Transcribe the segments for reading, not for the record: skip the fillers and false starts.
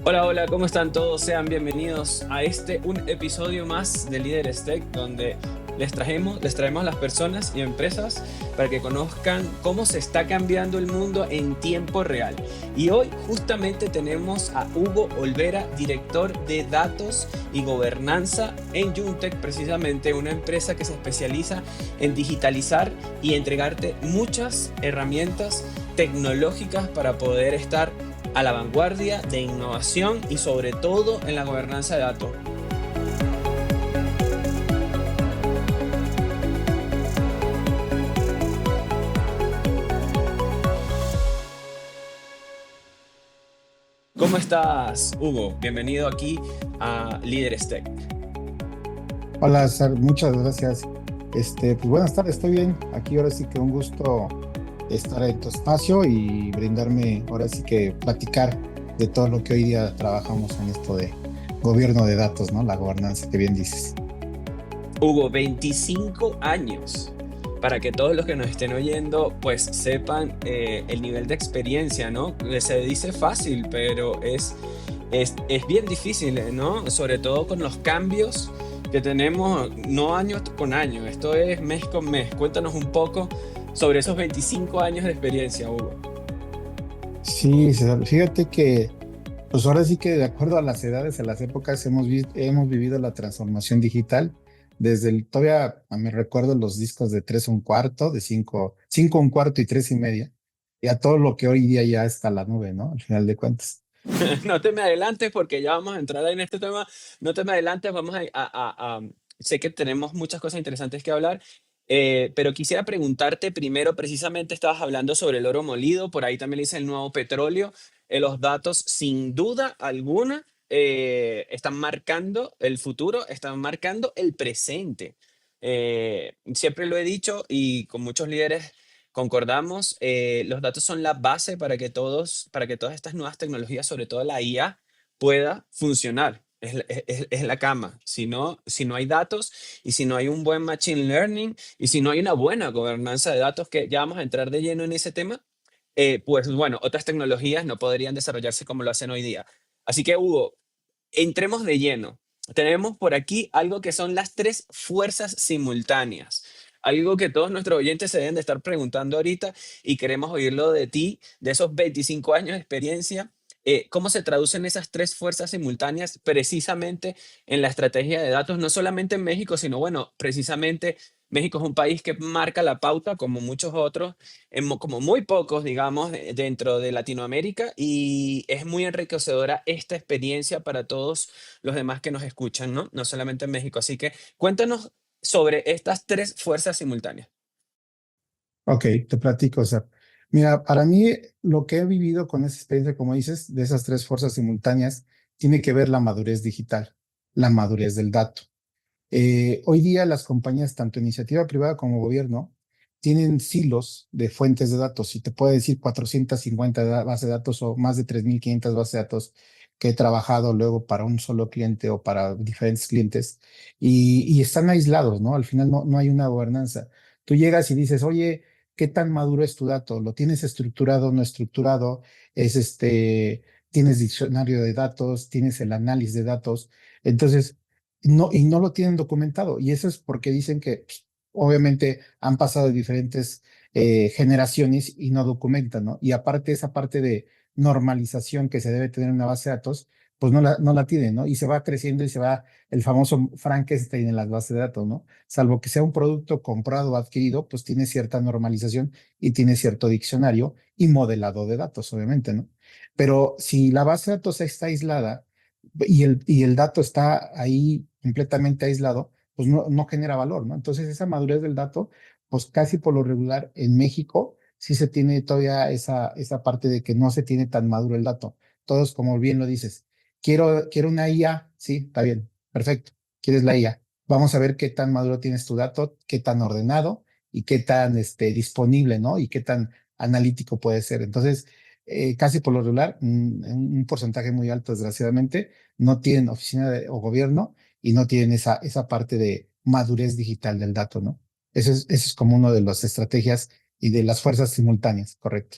Hola, hola, ¿cómo están todos? Sean bienvenidos a un episodio más de Líderes Tech, donde les traemos a las personas y empresas para que conozcan cómo se está cambiando el mundo en tiempo real. Y hoy justamente tenemos a Hugo Olvera, director de datos y gobernanza en Juntec, precisamente una empresa que se especializa en digitalizar y entregarte muchas herramientas tecnológicas para poder estar a la vanguardia de innovación y sobre todo en la gobernanza de datos. ¿Cómo estás, Hugo? Bienvenido aquí a Líderes Tech. Hola, muchas gracias. Pues buenas tardes, estoy bien. Aquí ahora sí que un gusto estar en tu espacio y brindarme, ahora sí que platicar de todo lo que hoy día trabajamos en esto de gobierno de datos, ¿no? La gobernanza que bien dices. Hugo, 25 años. Para que todos los que nos estén oyendo, pues sepan el nivel de experiencia, ¿no? Se dice fácil, pero es bien difícil, ¿no? Sobre todo con los cambios que tenemos, no año con año, esto es mes con mes. Cuéntanos un poco sobre esos 25 años de experiencia, Hugo. Sí, César, fíjate que, pues ahora sí que de acuerdo a las edades, a las épocas, hemos vivido la transformación digital. Todavía me recuerdo los discos de 3 1/4, de 5 5 1/4 y 3 1/2, y a todo lo que hoy día ya está la nube, ¿no? Al final de cuentas. No te me adelantes porque ya vamos a entrar en este tema. No te me adelantes, sé que tenemos muchas cosas interesantes que hablar, pero quisiera preguntarte primero, precisamente estabas hablando sobre el oro molido, por ahí también le dice el nuevo petróleo. Los datos, sin duda alguna, están marcando el futuro, están marcando el presente. Siempre lo he dicho y con muchos líderes concordamos, los datos son la base para que todas estas nuevas tecnologías, sobre todo la IA, pueda funcionar. Es la cama. Si no hay datos y si no hay un buen machine learning y si no hay una buena gobernanza de datos, que ya vamos a entrar de lleno en ese tema, pues bueno, otras tecnologías no podrían desarrollarse como lo hacen hoy día. Así que, Hugo, entremos de lleno. Tenemos por aquí algo que son las tres fuerzas simultáneas. Algo que todos nuestros oyentes se deben de estar preguntando ahorita y queremos oírlo de ti, de esos 25 años de experiencia. ¿Cómo se traducen esas tres fuerzas simultáneas precisamente en la estrategia de datos, no solamente en México, sino bueno, precisamente México es un país que marca la pauta como muchos otros como muy pocos, digamos, dentro de Latinoamérica y es muy enriquecedora esta experiencia para todos los demás que nos escuchan, ¿no? No solamente en México. Así que cuéntanos sobre estas tres fuerzas simultáneas. Ok, te platico, o sea, mira, para mí lo que he vivido con esa experiencia, como dices, de esas tres fuerzas simultáneas, tiene que ver la madurez digital, la madurez del dato. Hoy día las compañías, tanto iniciativa privada como gobierno, tienen silos de fuentes de datos, y te puedo decir 450 bases de datos o más de 3.500 bases de datos que he trabajado luego para un solo cliente o para diferentes clientes, y están aislados, ¿no? Al final no hay una gobernanza. Tú llegas y dices, oye, ¿qué tan maduro es tu dato? ¿Lo tienes estructurado, no estructurado? Es tienes diccionario de datos, tienes el análisis de datos. Entonces, no, y no lo tienen documentado. Y eso es porque dicen que pues, obviamente han pasado diferentes generaciones y no documentan, ¿no? Y aparte esa parte de normalización que se debe tener en una base de datos, pues no la tienen, ¿no? Y se va creciendo y se va el famoso Frankenstein en las bases de datos, ¿no? Salvo que sea un producto comprado o adquirido, pues tiene cierta normalización y tiene cierto diccionario y modelado de datos, obviamente, ¿no? Pero si la base de datos está aislada, y el dato está ahí completamente aislado, pues no genera valor, ¿no? Entonces, esa madurez del dato, pues casi por lo regular en México sí se tiene todavía esa parte de que no se tiene tan maduro el dato. Todos, como bien lo dices, quiero una IA, sí, está bien, perfecto, quieres la IA. Vamos a ver qué tan maduro tienes tu dato, qué tan ordenado y qué tan disponible, ¿no? Y qué tan analítico puede ser. Entonces, casi por lo regular, un porcentaje muy alto, desgraciadamente, no tienen o gobierno y no tienen esa parte de madurez digital del dato, ¿no? Eso es como una de las estrategias y de las fuerzas simultáneas, correcto.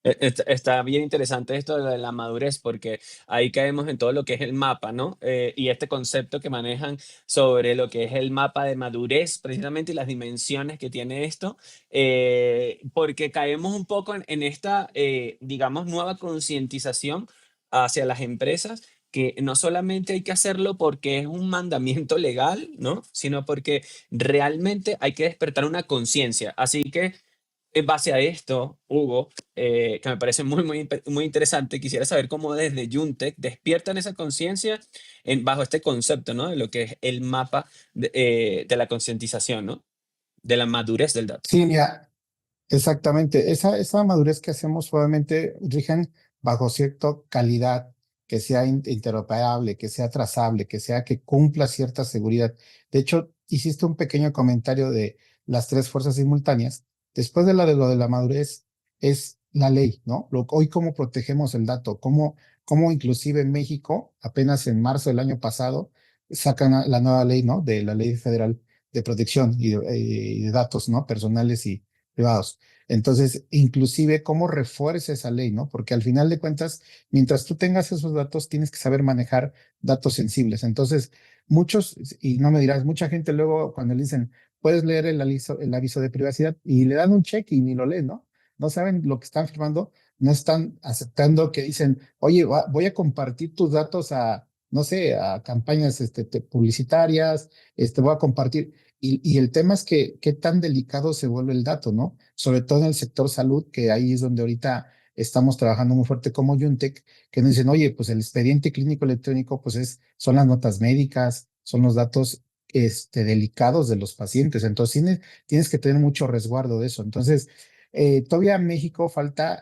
Está bien interesante esto de la madurez, porque ahí caemos en todo lo que es el mapa, ¿no? Y este concepto que manejan sobre lo que es el mapa de madurez, precisamente, y las dimensiones que tiene esto, porque caemos un poco en esta, digamos, nueva concientización hacia las empresas, que no solamente hay que hacerlo porque es un mandamiento legal, ¿no? Sino porque realmente hay que despertar una conciencia. Así que en base a esto, Hugo, que me parece muy interesante, quisiera saber cómo desde Juntec despiertan esa conciencia bajo este concepto, ¿no? De lo que es el mapa de la concientización, ¿no? De la madurez del dato. Sí, mira, exactamente. Esa madurez que hacemos obviamente rigen bajo cierta calidad, que sea interoperable, que sea trazable, que sea que cumpla cierta seguridad. De hecho, hiciste un pequeño comentario de las tres fuerzas simultáneas. Después de lo de la madurez es la ley, ¿no? Hoy cómo protegemos el dato, cómo inclusive en México, apenas en marzo del año pasado, sacan la nueva ley, ¿no? De la ley federal de protección y de datos, ¿no? Personales y privados. Entonces, inclusive cómo refuerza esa ley, ¿no? Porque al final de cuentas, mientras tú tengas esos datos, tienes que saber manejar datos sensibles. Entonces, muchos, y no me dirás, mucha gente luego cuando le dicen, puedes leer el aviso de privacidad y le dan un check y ni lo leen, ¿no? No saben lo que están firmando, no están aceptando que dicen, oye, voy a compartir tus datos a, no sé, a campañas publicitarias, voy a compartir. Y el tema es que qué tan delicado se vuelve el dato, ¿no? Sobre todo en el sector salud, que ahí es donde ahorita estamos trabajando muy fuerte como Juntec, que nos dicen, oye, pues el expediente clínico electrónico, pues son las notas médicas, son los datos delicados de los pacientes. Entonces, tienes que tener mucho resguardo de eso. Entonces, todavía en México falta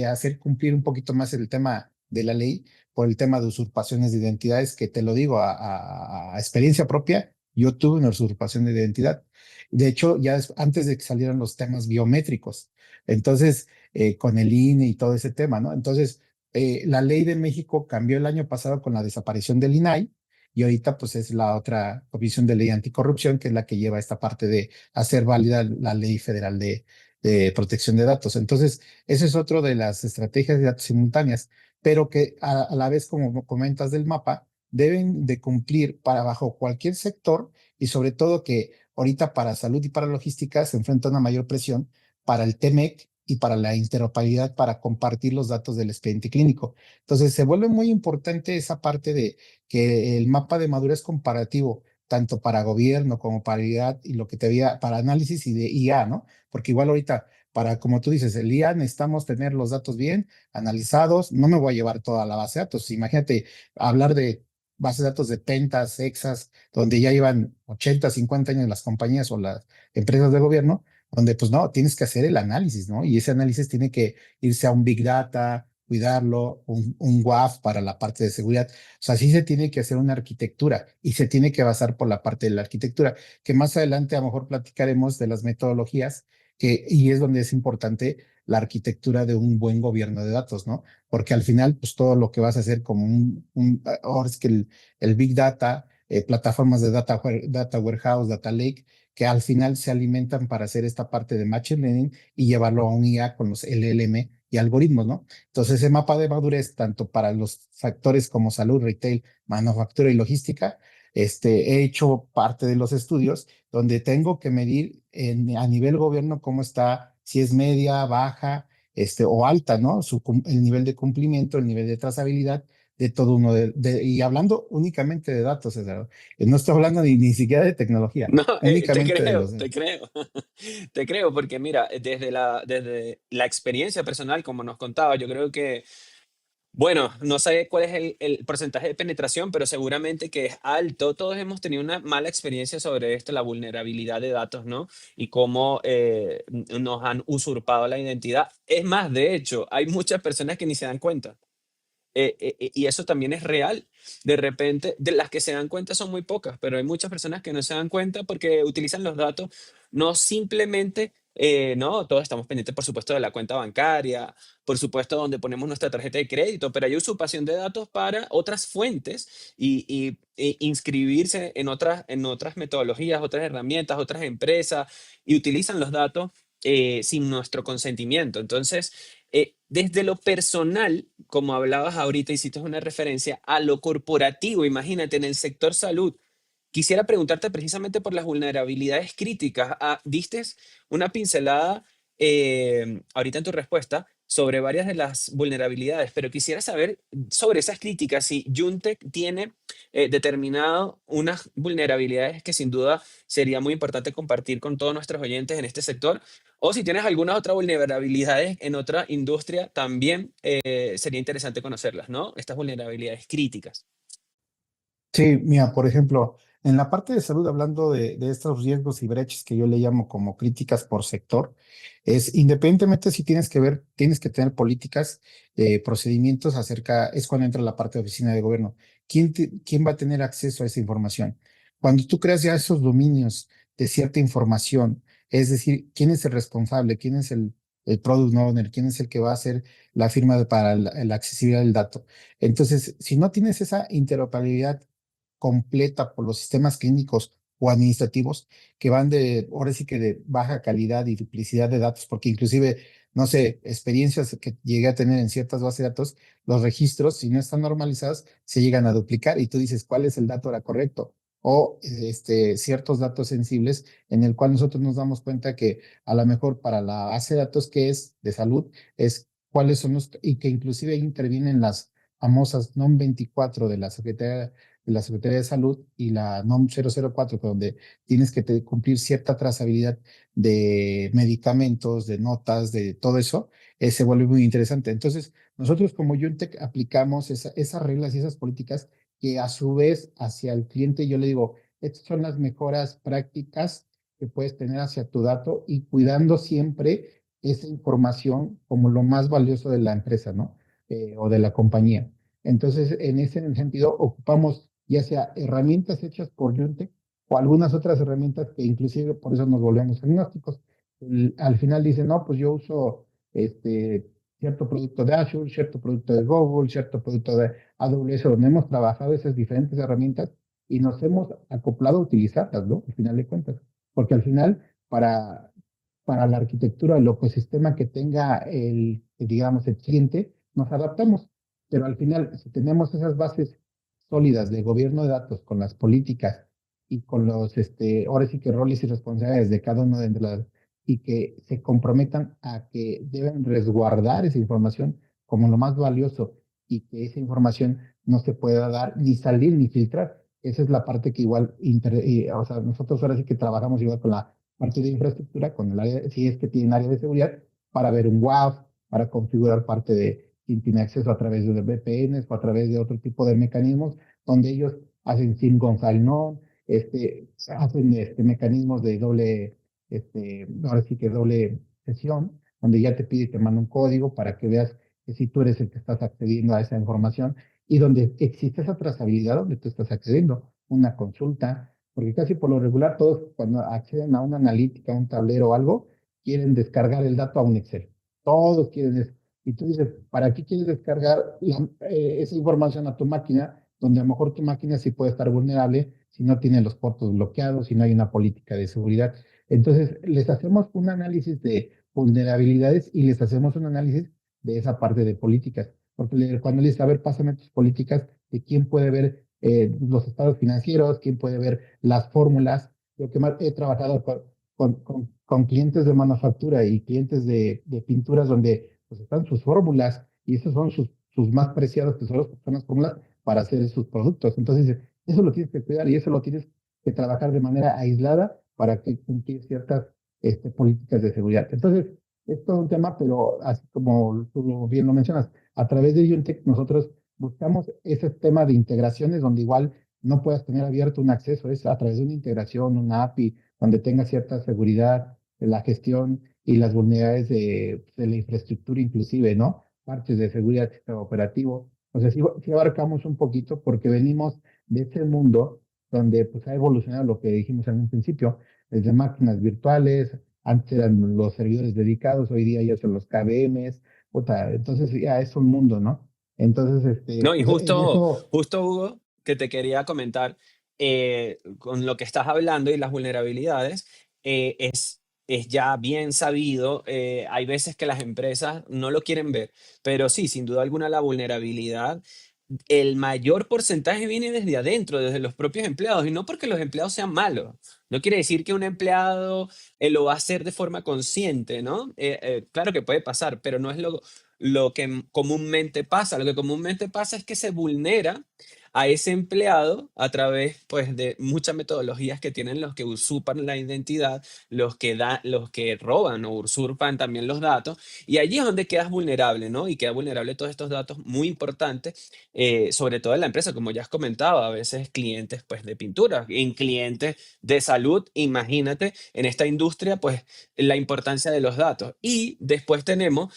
hacer cumplir un poquito más el tema de la ley por el tema de usurpaciones de identidades, que te lo digo a experiencia propia. Yo tuve una usurpación de identidad. De hecho, ya antes de que salieran los temas biométricos. Entonces, con el INE y todo ese tema, ¿no? Entonces, la ley de México cambió el año pasado con la desaparición del INAI y ahorita pues es la otra comisión de ley anticorrupción que es la que lleva esta parte de hacer válida la ley federal de protección de datos. Entonces, ese es otro de las estrategias de datos simultáneas, pero que a la vez, como comentas del mapa, deben de cumplir para bajo cualquier sector y sobre todo que ahorita para salud y para logística se enfrenta una mayor presión para el TEMEC y para la interoperabilidad para compartir los datos del expediente clínico. Entonces se vuelve muy importante esa parte de que el mapa de madurez comparativo, tanto para gobierno como para IA y lo que te había para análisis y de IA, ¿no? Porque igual ahorita, para como tú dices, el IA necesitamos tener los datos bien analizados. No me voy a llevar toda la base de datos. Imagínate hablar de bases de datos de pentas, hexas, donde ya llevan 80, 50 años las compañías o las empresas de gobierno, donde pues no, tienes que hacer el análisis, ¿no? Y ese análisis tiene que irse a un Big Data, cuidarlo, un WAF para la parte de seguridad. O sea, sí se tiene que hacer una arquitectura y se tiene que basar por la parte de la arquitectura, que más adelante a lo mejor platicaremos de las metodologías, y es donde es importante la arquitectura de un buen gobierno de datos, ¿no? Porque al final, pues todo lo que vas a hacer como ahora es que el Big Data, plataformas de data warehouse, data lake, que al final se alimentan para hacer esta parte de machine learning y llevarlo a un IA con los LLM y algoritmos, ¿no? Entonces, ese mapa de madurez, tanto para los factores como salud, retail, manufactura y logística, he hecho parte de los estudios donde tengo que medir a nivel gobierno cómo está, si es media, baja, o alta, ¿no? El nivel de cumplimiento, el nivel de trazabilidad de todo uno y hablando únicamente de datos, César. No estoy hablando ni siquiera de tecnología, No, te únicamente de creo, los te datos. creo. Te creo, porque mira, desde la experiencia personal, como nos contaba, yo creo que, bueno, no sé cuál es el porcentaje de penetración, pero seguramente que es alto. Todos hemos tenido una mala experiencia sobre esto, la vulnerabilidad de datos, ¿no? Y cómo nos han usurpado la identidad. Es más, de hecho, hay muchas personas que ni se dan cuenta. Y eso también es real. De repente, de las que se dan cuenta son muy pocas, pero hay muchas personas que no se dan cuenta porque utilizan los datos no simplemente, no, todos estamos pendientes, por supuesto, de la cuenta bancaria, por supuesto, donde ponemos nuestra tarjeta de crédito, pero hay usurpación de datos para otras fuentes e inscribirse en otras metodologías, otras herramientas, otras empresas y utilizan los datos sin nuestro consentimiento. Entonces, Desde lo personal, como hablabas ahorita, hiciste una referencia a lo corporativo, imagínate, en el sector salud. Quisiera preguntarte precisamente por las vulnerabilidades críticas. Diste una pincelada ahorita en tu respuesta sobre varias de las vulnerabilidades, pero quisiera saber sobre esas críticas, si Juntec tiene determinado unas vulnerabilidades que sin duda sería muy importante compartir con todos nuestros oyentes en este sector, o si tienes algunas otras vulnerabilidades en otra industria, también sería interesante conocerlas, ¿no? Estas vulnerabilidades críticas. Sí, mira, por ejemplo, en la parte de salud, hablando de estos riesgos y brechas que yo le llamo como críticas por sector, es independientemente si tienes que ver, tienes que tener políticas, procedimientos acerca, es cuando entra la parte de oficina de gobierno. ¿Quién va a tener acceso a esa información? Cuando tú creas ya esos dominios de cierta información, es decir, quién es el responsable, quién es el product owner, quién es el que va a hacer la firma para la accesibilidad del dato. Entonces, si no tienes esa interoperabilidad completa por los sistemas clínicos o administrativos que van de, ahora sí que de baja calidad y duplicidad de datos, porque inclusive, no sé, experiencias que llegué a tener en ciertas bases de datos, los registros, si no están normalizados, se llegan a duplicar y tú dices, ¿cuál es el dato ahora correcto? O ciertos datos sensibles en el cual nosotros nos damos cuenta que a lo mejor para la base de datos que es de salud es cuáles son los, y que inclusive intervienen las famosas NOM 24 de la Secretaría de Salud y la NOM 004, donde tienes que cumplir cierta trazabilidad de medicamentos, de notas, de todo eso, se vuelve muy interesante. Entonces, nosotros como Yuntec aplicamos esas reglas y esas políticas que a su vez hacia el cliente yo le digo, estas son las mejoras prácticas que puedes tener hacia tu dato y cuidando siempre esa información como lo más valioso de la empresa, ¿no? O de la compañía. Entonces, en ese sentido, ocupamos ya sea herramientas hechas por Yuntec o algunas otras herramientas que inclusive por eso nos volvemos agnósticos. Al final dicen, no, pues yo uso cierto producto de Azure, cierto producto de Google, cierto producto de AWS, donde hemos trabajado esas diferentes herramientas y nos hemos acoplado a utilizarlas, ¿no? Al final de cuentas. Porque al final, para la arquitectura, el ecosistema que tenga digamos, el cliente, nos adaptamos. Pero al final, si tenemos esas bases sólidas de gobierno de datos con las políticas y con los, ahora sí que roles y responsabilidades de cada uno de las, y que se comprometan a que deben resguardar esa información como lo más valioso y que esa información no se pueda dar ni salir ni filtrar. Esa es la parte que igual, o sea, nosotros ahora sí que trabajamos igual con la parte de infraestructura, con el área, si es que tienen área de seguridad, para ver un WAF, para configurar parte de quien tiene acceso a través de VPNs o a través de otro tipo de mecanismos, donde ellos hacen single sign-on, hacen mecanismos de doble, ahora sí que doble sesión, donde ya te pide y te manda un código para que veas que si tú eres el que estás accediendo a esa información y donde existe esa trazabilidad donde tú estás accediendo, una consulta, porque casi por lo regular todos cuando acceden a una analítica, a un tablero o algo, quieren descargar el dato a un Excel. Todos quieren eso. Y tú dices, ¿para qué quieres descargar esa información a tu máquina? Donde a lo mejor tu máquina sí puede estar vulnerable si no tiene los puertos bloqueados, si no hay una política de seguridad. Entonces, les hacemos un análisis de vulnerabilidades y les hacemos un análisis de esa parte de políticas. Porque cuando les dice, a ver, pásame tus políticas de quién puede ver los estados financieros, quién puede ver las fórmulas. Yo que más he trabajado con clientes de manufactura y clientes de pinturas donde pues, están sus fórmulas y esos son sus más preciados tesoros, que son las fórmulas para hacer sus productos. Entonces, eso lo tienes que cuidar y eso lo tienes que trabajar de manera aislada para que cumplir ciertas políticas de seguridad. Entonces, es todo un tema, pero así como tú bien lo mencionas, a través de Yuntec nosotros buscamos ese tema de integraciones donde igual no puedas tener abierto un acceso, es a través de una integración, una API, donde tenga cierta seguridad, la gestión y las vulnerabilidades de la infraestructura inclusive, ¿no? Partes de seguridad sistema operativo. O sea, sí abarcamos un poquito porque venimos de ese mundo donde pues ha evolucionado lo que dijimos en un principio, desde máquinas virtuales, antes eran los servidores dedicados, hoy día ya son los KVMs, puta, entonces ya es un mundo, ¿no? Entonces, No, y pues en eso, justo Hugo, que te quería comentar, con lo que estás hablando y las vulnerabilidades, es es ya bien sabido. Hay veces que las empresas no lo quieren ver, pero sí, sin duda alguna la vulnerabilidad, el mayor porcentaje viene desde adentro, desde los propios empleados, y no porque los empleados sean malos. No quiere decir que un empleado lo va a hacer de forma consciente, ¿no? Claro que puede pasar, pero no es lo que comúnmente pasa. Lo que comúnmente pasa es que se vulnera a ese empleado a través, pues, de muchas metodologías que tienen los que usurpan la identidad, los que roban o usurpan también los datos, y allí es donde quedas vulnerable, ¿no? Y queda vulnerable todos estos datos muy importantes, sobre todo en la empresa, como ya has comentado, a veces clientes, pues, de pintura, en clientes de salud, imagínate, en esta industria, pues, la importancia de los datos. Y después tenemos,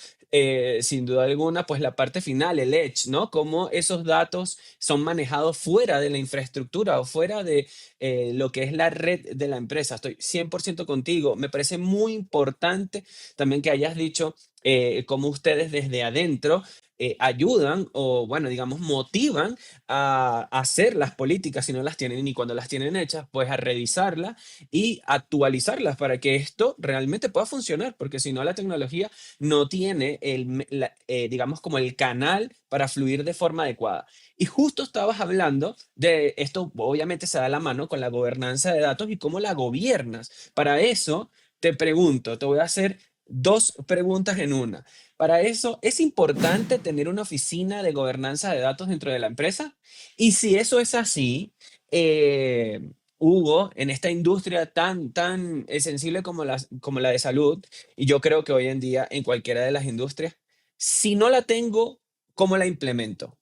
sin duda alguna, pues, la parte final, el edge, ¿no? Cómo esos datos son manejados fuera de la infraestructura o fuera de lo que es la red de la empresa. Estoy 100% contigo. Me parece muy importante también que hayas dicho cómo ustedes desde adentro ayudan o, bueno, digamos, motivan a hacer las políticas si no las tienen y cuando las tienen hechas, pues a revisarlas y actualizarlas para que esto realmente pueda funcionar, porque si no la tecnología no tiene digamos, como el canal para fluir de forma adecuada. Y justo estabas hablando de esto, obviamente se da la mano con la gobernanza de datos y cómo la gobiernas. Para eso, te pregunto, te voy a hacer dos preguntas en una. Para eso, ¿es importante tener una oficina de gobernanza de datos dentro de la empresa? Y si eso es así, Hugo, en esta industria tan sensible como la de salud, y yo creo que hoy en día en cualquiera de las industrias, si no la tengo, ¿cómo la implemento?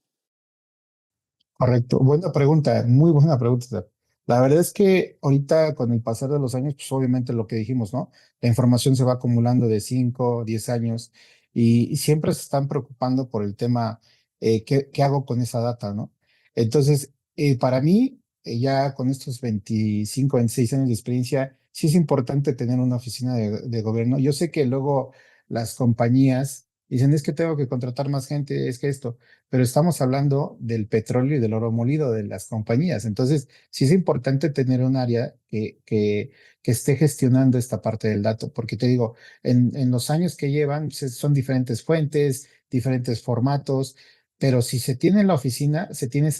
Correcto. Buena pregunta, muy buena pregunta, Steph. La verdad es que ahorita con el pasar de los años, pues obviamente lo que dijimos, ¿no? La información se va acumulando de 5, 10 años y siempre se están preocupando por el tema, ¿qué hago con esa data, ¿no? Entonces, para mí, ya con estos 25, 26 años de experiencia, sí es importante tener una oficina de gobierno. Yo sé que luego las compañías dicen, es que tengo que contratar más gente, es que esto, pero estamos hablando del petróleo y del oro molido de las compañías. Entonces, sí es importante tener un área que esté gestionando esta parte del dato, porque te digo, en los años que llevan, son diferentes fuentes, diferentes formatos, pero si se tiene en la oficina, se tiene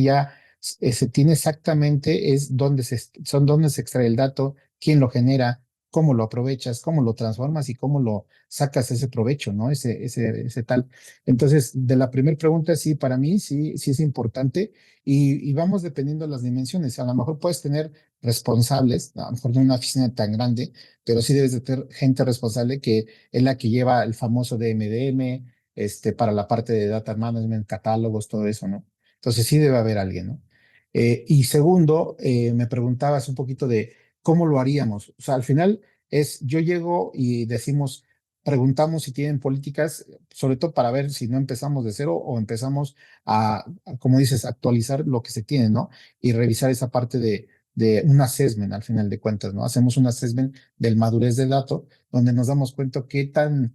ya, se tiene exactamente es dónde se extrae el dato, quién lo genera, cómo lo aprovechas, cómo lo transformas y cómo lo sacas ese provecho, ¿no? Ese tal. Entonces, de la primera pregunta, sí, para mí sí es importante y vamos dependiendo de las dimensiones. A lo mejor puedes tener responsables, a lo mejor no una oficina tan grande, pero sí debes de tener gente responsable que es la que lleva el famoso DMDM, para la parte de data management, catálogos, todo eso, ¿no? Entonces sí debe haber alguien, ¿no? Y segundo, me preguntabas un poquito de cómo lo haríamos. O sea, al final yo llego y decimos, preguntamos si tienen políticas sobre todo para ver si no empezamos de cero o empezamos como dices, actualizar lo que se tiene, ¿no? Y revisar esa parte de un assessment al final de cuentas, ¿no? Hacemos un assessment del madurez del dato, donde nos damos cuenta qué tan,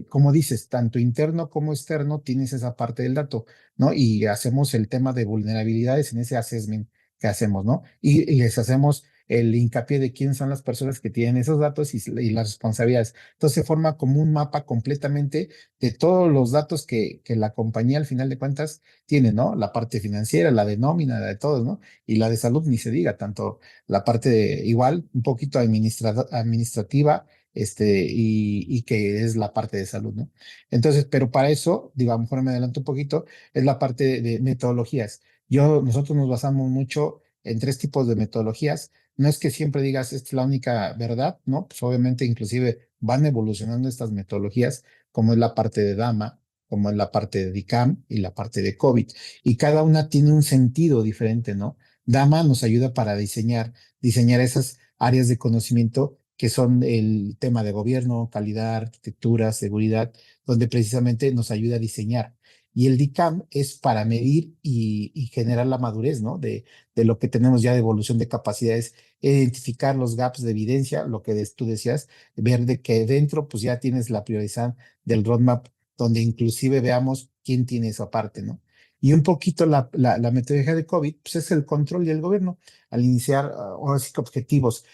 como dices, tanto interno como externo tienes esa parte del dato, ¿no? Y hacemos el tema de vulnerabilidades en ese assessment que hacemos, ¿no? Y les hacemos el hincapié de quiénes son las personas que tienen esos datos y las responsabilidades. Entonces se forma como un mapa completamente de todos los datos que la compañía al final de cuentas tiene, ¿no? La parte financiera, la de nómina, la de todos, ¿no? Y la de salud ni se diga, tanto la parte igual, un poquito administrativa, y que es la parte de salud, ¿no? Entonces, pero para eso, digo, a lo mejor me adelanto un poquito, es la parte de metodologías. Nosotros nos basamos mucho en tres tipos de metodologías. No es que siempre digas, esta es la única verdad, ¿no? Pues obviamente inclusive van evolucionando estas metodologías, como es la parte de DAMA, como es la parte de DICAM y la parte de COVID. Y cada una tiene un sentido diferente, ¿no? DAMA nos ayuda para diseñar esas áreas de conocimiento que son el tema de gobierno, calidad, arquitectura, seguridad, donde precisamente nos ayuda a diseñar. Y el DICAM es para medir y generar la madurez, ¿no? De lo que tenemos ya de evolución de capacidades, identificar los gaps de evidencia, lo que tú decías, ver de que dentro pues ya tienes la prioridad del roadmap, donde inclusive veamos quién tiene esa parte, ¿no? Y un poquito la metodología de COVID, pues es el control del gobierno al iniciar, ahora sí que objetivos.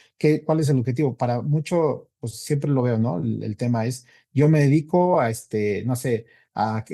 ¿Cuál es el objetivo? Para mucho, pues siempre lo veo, ¿no? El tema es, yo me dedico a, no sé, a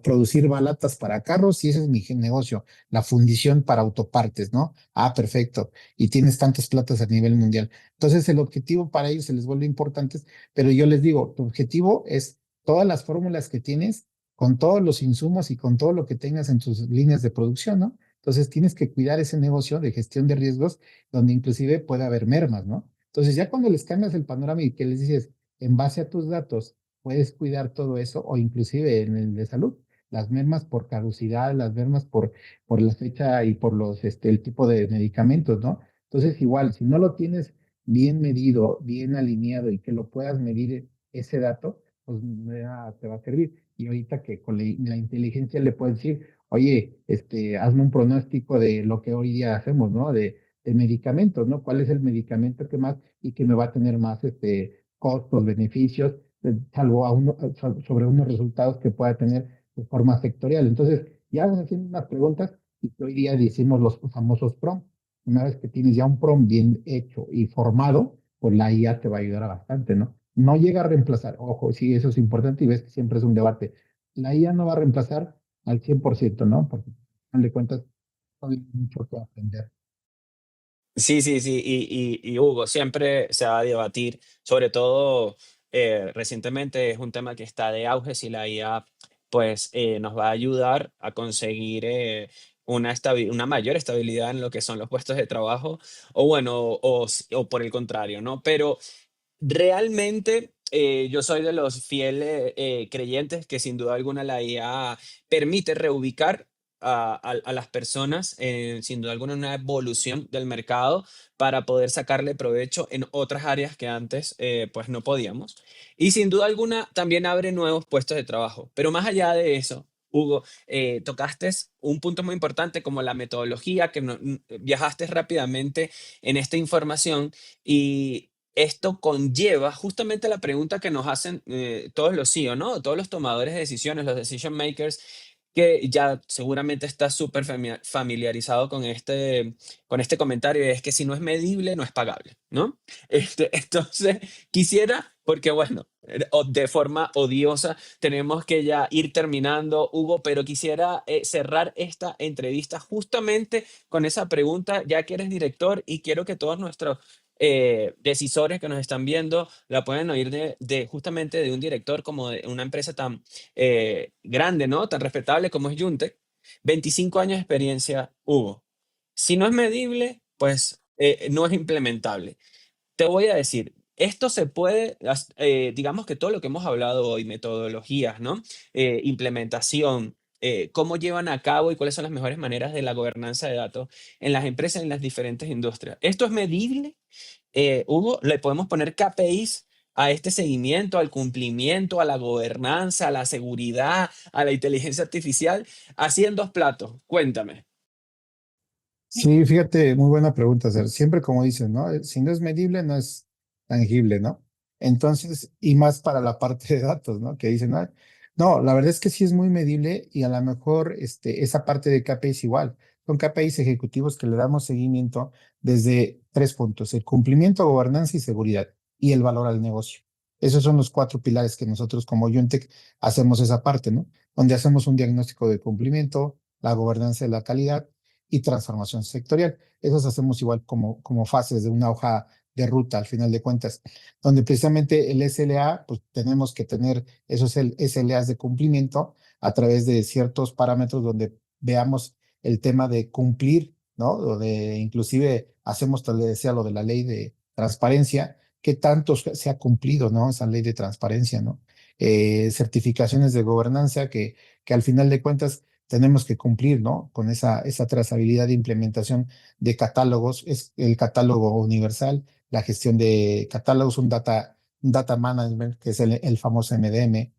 producir balatas para carros y ese es mi negocio, la fundición para autopartes, ¿no? Ah, perfecto. Y tienes tantas platas a nivel mundial. Entonces, el objetivo para ellos se les vuelve importante, pero yo les digo, tu objetivo es todas las fórmulas que tienes con todos los insumos y con todo lo que tengas en tus líneas de producción, ¿no? Entonces tienes que cuidar ese negocio de gestión de riesgos donde inclusive puede haber mermas, ¿no? Entonces ya cuando les cambias el panorama y que les dices, en base a tus datos, puedes cuidar todo eso o inclusive en el de salud, las mermas por caducidad, las mermas por la fecha y por el tipo de medicamentos, ¿no? Entonces igual, si no lo tienes bien medido, bien alineado y que lo puedas medir ese dato, pues te va a servir. Y ahorita que con la inteligencia le puedes decir, oye, hazme un pronóstico de lo que hoy día hacemos, ¿no? De medicamentos, ¿no? ¿Cuál es el medicamento que más y que me va a tener más costos, beneficios, salvo sobre unos resultados que pueda tener de forma sectorial? Entonces, ya vas haciendo unas preguntas y que hoy día decimos los famosos prompts. Una vez que tienes ya un prompt bien hecho y formado, pues la IA te va a ayudar a bastante, ¿no? No llega a reemplazar, ojo, sí, eso es importante y ves que siempre es un debate. La IA no va a reemplazar al 100%, ¿no? Porque, al final de cuentas, hay mucho que aprender. Sí, sí, sí. Y Hugo, siempre se va a debatir, sobre todo recientemente es un tema que está de auge si la IA pues nos va a ayudar a conseguir una mayor estabilidad en lo que son los puestos de trabajo o bueno, o por el contrario, ¿no? Pero realmente, yo soy de los fieles creyentes que sin duda alguna la IA permite reubicar a las personas, sin duda alguna una evolución del mercado para poder sacarle provecho en otras áreas que antes pues no podíamos. Y sin duda alguna también abre nuevos puestos de trabajo. Pero más allá de eso, Hugo, tocaste un punto muy importante como la metodología, que viajaste rápidamente en esta información y esto conlleva justamente la pregunta que nos hacen todos los CEO, ¿no? Todos los tomadores de decisiones, los decision makers, que ya seguramente está súper familiarizado con este comentario, y es que si no es medible, no es pagable, ¿no? Entonces, quisiera, porque bueno, de forma odiosa, tenemos que ya ir terminando, Hugo, pero quisiera cerrar esta entrevista justamente con esa pregunta, ya que eres director y quiero que todos nuestros decisores que nos están viendo la pueden oír justamente de un director como de una empresa tan grande, ¿no? Tan respetable como es Yuntech. 25 años de experiencia hubo. Si no es medible, pues no es implementable. Te voy a decir, esto se puede, digamos que todo lo que hemos hablado hoy, metodologías, ¿no? Implementación, cómo llevan a cabo y cuáles son las mejores maneras de la gobernanza de datos en las empresas, en las diferentes industrias. ¿Esto es medible? Hugo, le podemos poner KPIs a este seguimiento, al cumplimiento, a la gobernanza, a la seguridad, a la inteligencia artificial, así en dos platos. Cuéntame. Sí, fíjate, muy buena pregunta, Ser. Siempre como dices, ¿no? Si no es medible, no es tangible, ¿no? Entonces, y más para la parte de datos, ¿no? Que dicen, "Ah, no, la verdad es que sí es muy medible y a lo mejor esa parte de KPI es igual. Son KPIs ejecutivos que le damos seguimiento desde tres puntos: el cumplimiento, gobernanza y seguridad, y el valor al negocio. Esos son los cuatro pilares que nosotros como Yuntech hacemos esa parte, ¿no? Donde hacemos un diagnóstico de cumplimiento, la gobernanza de la calidad y transformación sectorial. Esas hacemos igual como fases de una hoja de ruta al final de cuentas, donde precisamente el SLA, pues tenemos que tener esos SLAs de cumplimiento a través de ciertos parámetros donde veamos el tema de cumplir, ¿no? Donde inclusive hacemos, tal vez decía lo de la ley de transparencia, qué tanto se ha cumplido, ¿no? Esa ley de transparencia, ¿no? Certificaciones de gobernanza que al final de cuentas tenemos que cumplir, ¿no? Con esa trazabilidad de implementación de catálogos, es el catálogo universal, la gestión de catálogos, un data management, que es el famoso MDM,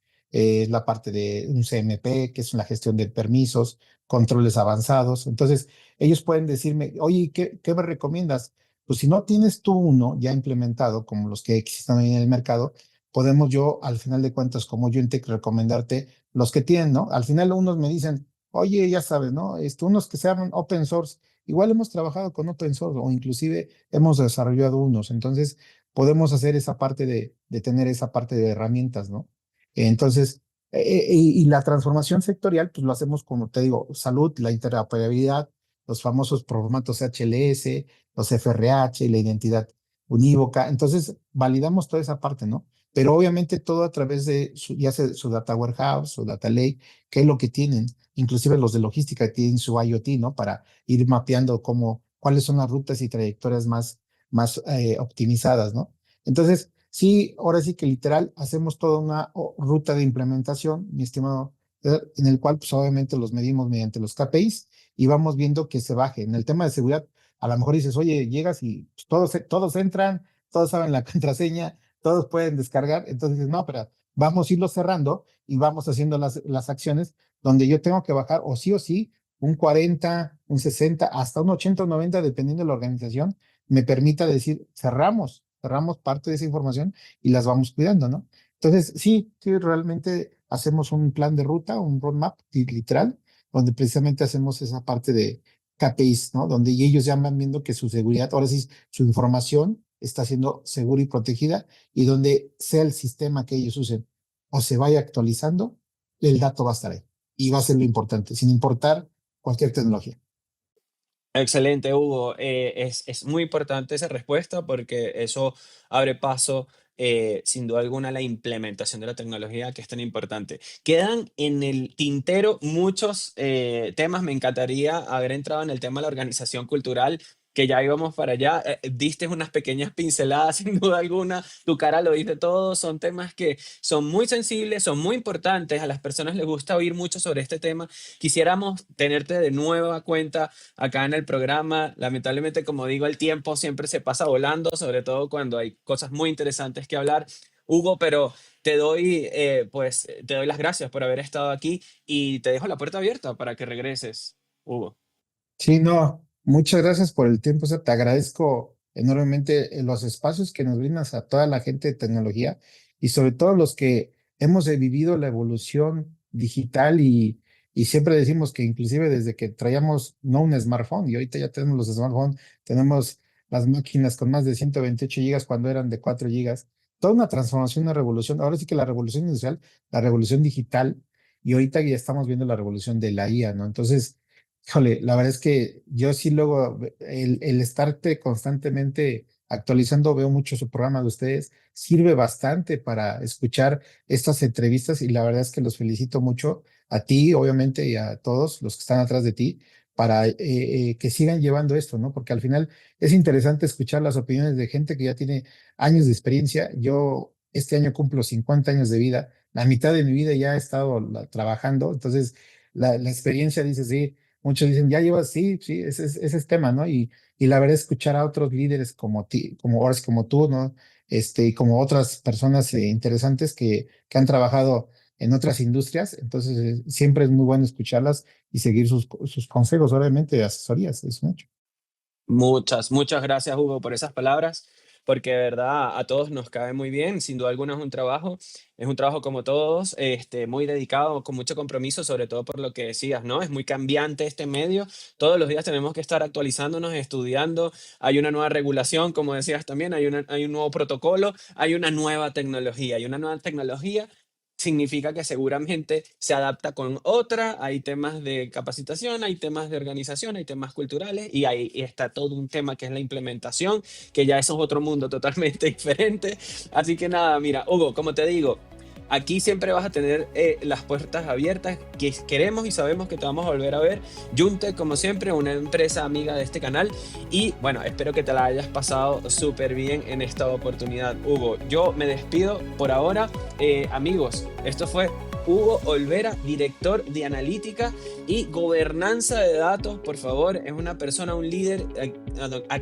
la parte de un CMP, que es la gestión de permisos, controles avanzados. Entonces, ellos pueden decirme, oye, ¿qué me recomiendas? Pues si no tienes tú uno ya implementado, como los que existen ahí en el mercado, podemos yo, al final de cuentas, como yo Yuntech, recomendarte los que tienen, ¿no? Al final unos me dicen, oye, ya sabes, ¿no? Unos que se llaman open source, igual hemos trabajado con open source o inclusive hemos desarrollado unos, entonces podemos hacer esa parte de tener esa parte de herramientas, ¿no? Entonces, y la transformación sectorial, pues lo hacemos como te digo, salud, la interoperabilidad, los famosos formatos HLS, los FRH, la identidad unívoca, entonces validamos toda esa parte, ¿no? Pero obviamente todo a través de ya sea su data warehouse, su data lake, qué es lo que tienen. Inclusive los de logística tienen su IoT, ¿no? Para ir mapeando cuáles son las rutas y trayectorias más optimizadas, ¿no? Entonces, sí, ahora sí que literal hacemos toda una ruta de implementación, mi estimado, en el cual pues obviamente los medimos mediante los KPIs y vamos viendo que se baje. En el tema de seguridad, a lo mejor dices, oye, llegas y pues, todos entran, todos saben la contraseña, todos pueden descargar, entonces dices, no, pero vamos a irlo cerrando y vamos haciendo las acciones donde yo tengo que bajar o sí, un 40, un 60, hasta un 80 o 90, dependiendo de la organización, me permita decir, cerramos parte de esa información y las vamos cuidando, ¿no? Entonces, sí, sí, realmente hacemos un plan de ruta, un roadmap literal, donde precisamente hacemos esa parte de KPIs, ¿no? Donde ellos ya van viendo que su seguridad, ahora sí, su información está siendo segura y protegida y donde sea el sistema que ellos usen o se vaya actualizando, el dato va a estar ahí y va a ser lo importante, sin importar cualquier tecnología. Excelente, Hugo. Es muy importante esa respuesta porque eso abre paso, sin duda alguna, a la implementación de la tecnología que es tan importante. Quedan en el tintero muchos temas. Me encantaría haber entrado en el tema de la organización cultural, que ya íbamos para allá. Diste unas pequeñas pinceladas, sin duda alguna. Tu cara lo dice todo. Son temas que son muy sensibles, son muy importantes. A las personas les gusta oír mucho sobre este tema. Quisiéramos tenerte de nueva cuenta acá en el programa. Lamentablemente, como digo, el tiempo siempre se pasa volando, sobre todo cuando hay cosas muy interesantes que hablar. Hugo, pero te doy las gracias por haber estado aquí y te dejo la puerta abierta para que regreses, Hugo. Sí, no, muchas gracias por el tiempo. O sea, te agradezco enormemente los espacios que nos brindas a toda la gente de tecnología y sobre todo los que hemos vivido la evolución digital y siempre decimos que inclusive desde que traíamos no un smartphone y ahorita ya tenemos los smartphones, tenemos las máquinas con más de 128 gigas cuando eran de 4 gigas. Toda una transformación, una revolución. Ahora sí que la revolución industrial, la revolución digital y ahorita ya estamos viendo la revolución de la IA, ¿no? Entonces, híjole, la verdad es que yo sí luego, el estarte constantemente actualizando, veo mucho su programa de ustedes, sirve bastante para escuchar estas entrevistas y la verdad es que los felicito mucho a ti, obviamente, y a todos los que están atrás de ti, para que sigan llevando esto, ¿no? Porque al final es interesante escuchar las opiniones de gente que ya tiene años de experiencia. Yo este año cumplo 50 años de vida, la mitad de mi vida ya he estado trabajando, entonces la experiencia dice, sí. Muchos dicen, ya llevas, sí, sí, ese es tema, ¿no? Y la verdad, escuchar a otros líderes como ti, como ahora como tú, ¿no? Y como otras personas interesantes que han trabajado en otras industrias, entonces siempre es muy bueno escucharlas y seguir sus consejos, obviamente, asesorías, es un hecho. Muchas gracias, Hugo, por esas palabras, porque de verdad a todos nos cae muy bien. Sin duda alguna es un trabajo como todos, muy dedicado, con mucho compromiso, sobre todo por lo que decías, ¿no? Es muy cambiante este medio. Todos los días tenemos que estar actualizándonos, estudiando. Hay una nueva regulación, como decías también, hay un nuevo protocolo, hay una nueva tecnología. Y una nueva tecnología significa que seguramente se adapta con otra, hay temas de capacitación, hay temas de organización, hay temas culturales y ahí está todo un tema que es la implementación, que ya eso es otro mundo totalmente diferente. Así que nada, mira, Hugo, como te digo, aquí siempre vas a tener las puertas abiertas, que queremos y sabemos que te vamos a volver a ver. Junte, como siempre, una empresa amiga de este canal y bueno, espero que te la hayas pasado súper bien en esta oportunidad, Hugo. Yo me despido por ahora. Amigos, esto fue Hugo Olvera, director de analítica y gobernanza de datos. Por favor, es una persona, un líder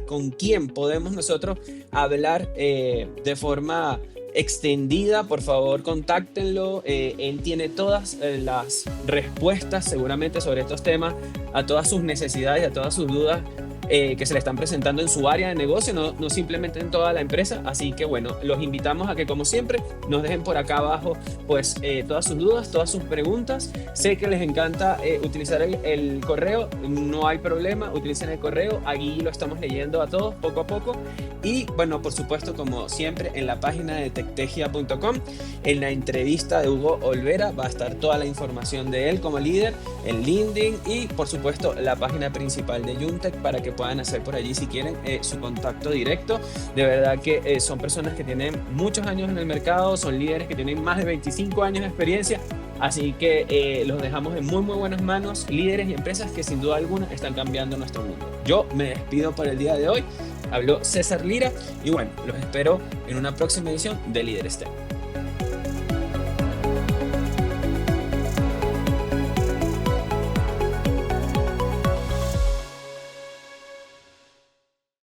con quien podemos nosotros hablar de forma extendida. Por favor, contáctenlo. Él tiene todas las respuestas seguramente sobre estos temas, a todas sus necesidades, a todas sus dudas. que se le están presentando en su área de negocio, no simplemente en toda la empresa. Así que bueno, los invitamos a que como siempre nos dejen por acá abajo pues todas sus dudas, todas sus preguntas. Sé que les encanta utilizar el correo, no hay problema, utilicen el correo, aquí lo estamos leyendo a todos poco a poco. Y bueno, por supuesto, como siempre, en la página de tectegia.com, en la entrevista de Hugo Olvera, va a estar toda la información de él como líder, el LinkedIn y por supuesto la página principal de Yuntech para que puedan hacer por allí si quieren su contacto directo. De verdad que son personas que tienen muchos años en el mercado, son líderes que tienen más de 25 años de experiencia. Así que los dejamos en muy buenas manos, líderes y empresas que sin duda alguna están cambiando nuestro mundo. Yo me despido por el día de hoy. Habló César Lira y bueno, los espero en una próxima edición de Líderes Tech.